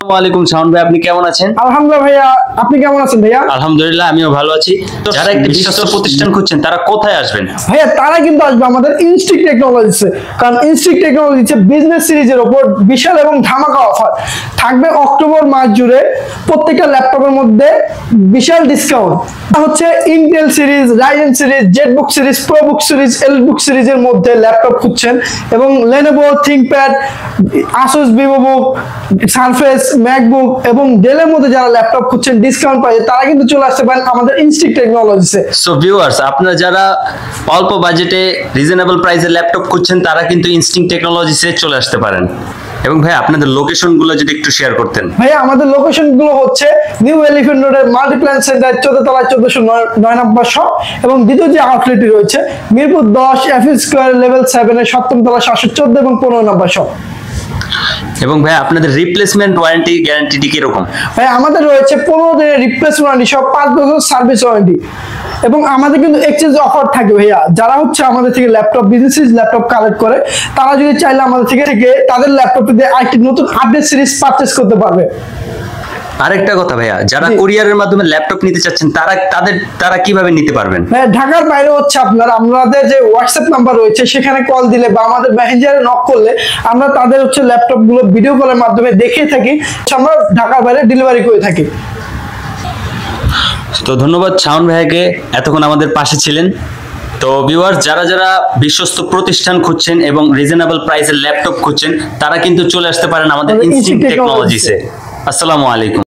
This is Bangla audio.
ওয়ালাইকুম শাওন ভাই, আপনি কেমন আছেন? আলহামদুলিল্লাহ ভাইয়া, আপনি কেমন আছেন ভাইয়া? আলহামদুলিল্লাহ, আমিও ভালো আছি। তো যারা একটা বিশ্বস্ত প্রতিষ্ঠান খুঁজছেন তারা কোথায় আসবেন? ভাইয়া তারা কিন্তু আসবে আমাদের ইনস্টিক টেকনোলজিসে, কারণ ইনস্টিক টেকনোলজিসে বিজনেস সিরিজের উপর বিশাল এবং ধামাকা অফার থাকবে অক্টোবর মাস জুড়ে। প্রত্যেকটা ল্যাপটপের মধ্যে বিশাল ডিসকাউন্ট হচ্ছে। Intel series, Ryzen series, ZBook series, ProBook series, এলবুক সিরিজের মধ্যে ল্যাপটপ খুঁজছেন এবং Lenovo ThinkPad, Asus VivoBook, Surface, MacBook এবং ডেলের মধ্যে যারা ল্যাপটপ খুঁজছেন ডিসকাউন্ট পাইছে তারা কিন্তু চলে আসতে পারেন আমাদের ইনস্টিক টেকনোলজিসে। সো ভিউয়ার্স, আপনারা যারা অল্প বাজেটে রিজনেবল প্রাইসে ল্যাপটপ খুঁজছেন তারা কিন্তু ইনস্টিংক্ট টেকনোলজিসে চলে আসতে পারেন। এবং ভাই আপনাদের লোকেশন গুলো যদি একটু শেয়ার করতেন। ভাইয়া আমাদের লোকেশন গুলো হচ্ছে নিউ এলিফ্যান্ট রোডের মাল্টিপ্ল্যান সেন্টার 14 তলায় 1409 নম্বর শপ, এবং দ্বিতীয় যে আউটলেটটি রয়েছে মিরপুর 10 এফএস স্কয়ার লেভেল 7 এর 7ম তলা 714 এবং 15 নম্বর শপ। এবং ভাই আপনাদের রিপ্লেসমেন্ট ওয়ারেন্টি গ্যারান্টিটি কি রকম? ভাই আমাদের রয়েছে 15 দিনের রিপ্লেসমেন্ট ওয়ারেন্টি সহ 5 বছর সার্ভিস ওয়ারেন্টি, এবং আমাদের কিন্তু এক্সচেঞ্জ অফার থাকে ভাইয়া। যারা হচ্ছে আমাদের থেকে laptop business series laptop collect করে তারা যদি চাইলে আমাদের থেকে তাদের ল্যাপটপে দিয়ে আরেকটি নতুন আপডেট সিরিজ পারচেজ করতে পারবে। আরেকটা কথা ভাইয়া, যারা কুরিয়ারের মাধ্যমে ল্যাপটপ নিতে চাচ্ছেন তারা কিভাবে নিতে পারবেন? ঢাকার বাইরে হচ্ছে আমাদের যে হোয়াটসঅ্যাপ নাম্বার রয়েছে সেখানে কল দিলে বা আমাদের মেসেঞ্জারে নক করলে আমরা তাদের হচ্ছে ল্যাপটপ গুলো ভিডিও কলের মাধ্যমে দেখিয়ে থাকি, আমরা ঢাকার বাইরে ডেলিভারি করে থাকি। তো ধন্যবাদ শাওন ভাইকে, এতক্ষণ আমাদের পাশে ছিলেন। তো ভিউয়ার্স, যারা যারা বিশ্বস্ত প্রতিষ্ঠান খুঁজছেন এবং রিজনেবল প্রাইসের ল্যাপটপ খুঁজছেন তারা কিন্তু চলে আসতে পারেন আমাদের ইনস্টিংক্ট টেকনোলজিসে। আসসালামু আলাইকুম।